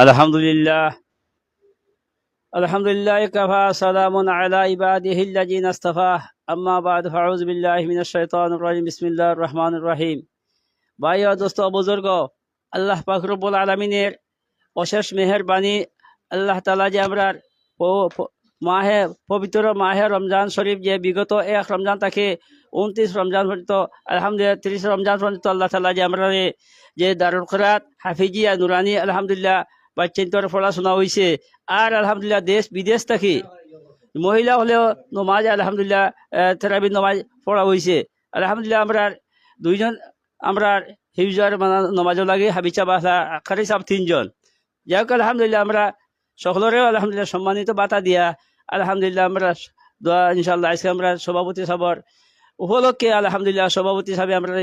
আলহামদুলিল্লাহ আলহামদুলিল্লাহ কাফা সালামুন আলা ইবাদিহিল্লাযিনা ইসতাফা আম্মা বা'দ ফাউযু বিল্লাহি মিনাশ শাইতানির রাজিম বিসমিল্লাহির রহমানির রহিম। ভাই ও দোস্ত বুজুর্গ, আল্লাহ পাক রব্বুল আলামিনের অশেষ মেহেরবানি। আল্লাহ তাআলা যে আমরা মাহে পবিত্র মাহে রমজান শরীফ যে বিগত এক রমজান থেকে 29 রমজান পর্যন্ত, আলহামদুলিল্লাহ 30 রমজান পর্যন্ত আল্লাহ তাআলা যে আমরা যে দারুল কিরাত হাফিজিয়া নুরানি আলহামদুলিল্লাহ বাচ্চান্তর পড়াশোনা হয়েছে। আর আলহামদুলিল্লাহ দেশ বিদেশ থাকি মহিলা হলেও নমাজ আলহামদুলিল্লাহ তেরাবি নমাজ পড়া হয়েছে। আলহামদুলিল্লাহ আমরা দুইজন আমরা হিউজার নমাজও লাগে হাবিচা বাসা আখারি সাহেব 3 জন। যাই হোক আলহামদুলিল্লাহ আমরা সকলেরও আলহামদুলিল্লাহ সম্মানিত বাতা দিয়া আলহামদুলিল্লাহ আমরা দোয়া ইনশাআল্লাহ আজকে আমরা সভাপতি সাহেবের উপলক্ষে আলহামদুলিল্লাহ সভাপতি সাহেব আমরা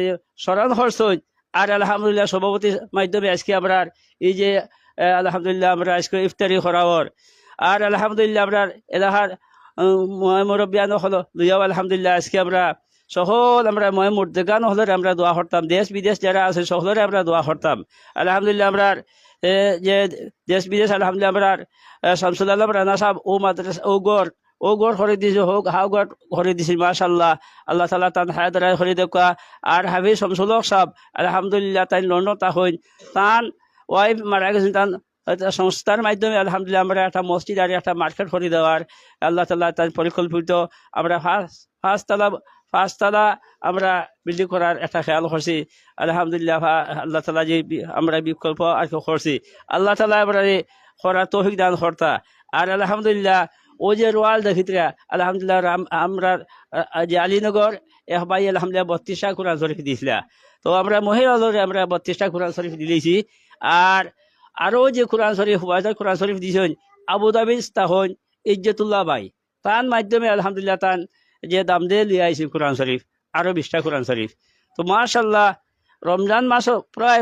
স্মরণ করছেন। আর আলহামদুলিল্লাহ সভাপতির মাধ্যমে আজকে আমরা এই যে আলহামদুলিল্লাহ আমরা আজকে ইফতারি করাওয়ার। আর আলহামদুলিল্লাহ আমরা এলাকার মুরব্বিয়ান হলো লইয়াও আলহামদুলিল্লাহ আজকে আমরা সকল আমরা মুর্দেগান হলের আমরা দোয়া করতাম, দেশ বিদেশ যারা আছে সকলের আমরা দোয়া করতাম। আলহামদুলিল্লাহ আমরা যে দেশ বিদেশ আলহামদুলিল্লাহ আমরা শামসুল আলম রানা সাহেব ও মাদ্রাসা ও গড় করে দিয়েছে হোক হাও গড় করে দিয়েছি মাশাআল্লাহ। আল্লাহ তাআলা তান হায়াত করে দেখা। আর হাবিব শামসুল হক সাহেব আলহামদুলিল্লাহ তাই লন্ডন তা হইন তান ওয়াইফ মারা গেছেন, তান সংস্থার মাধ্যমে আলহামদুলিল্লাহ আমরা একটা মসজিদ আর একটা মার্কেট করে দেওয়ার আল্লাহ তাআলা তার পরিকল্পিত আমরা পাঁচতলা আমরা বিল্ডিং করার একটা খেয়াল করছি। আলহামদুলিল্লাহ আল্লাহ তাআলা যে আমরা বিকল্প আর করছি, আল্লাহ তাআলা আমরা করার তৌফিক দান কর্তা। আর আলহামদুলিল্লাহ ও যে রোয়াল দেখিতরা আলহামদুলিল্লাহ আমরা যে আলীনগর এক ভাই আলহামদুলিল্লাহ 32টা কোরআন শরীফ দিয়েছিলা। তো আমরা মহিলাদের আমরা 32টা কোরআন শরীফ দিয়েছি। আর আরও যে কোরআন শরীফ হুবাইদার কোরআন শরীফ দিয়েছেন আবুধাবি তখন ইজ্জতুল্লাহ ভাই তার মাধ্যমে আলহামদুলিল্লাহ তান যে দাম দিয়ে লিয়ে আইছি কোরআন শরীফ আরও 20টা কোরআন শরীফ। তো মাশাআল্লাহ রমজান মাসও প্রায়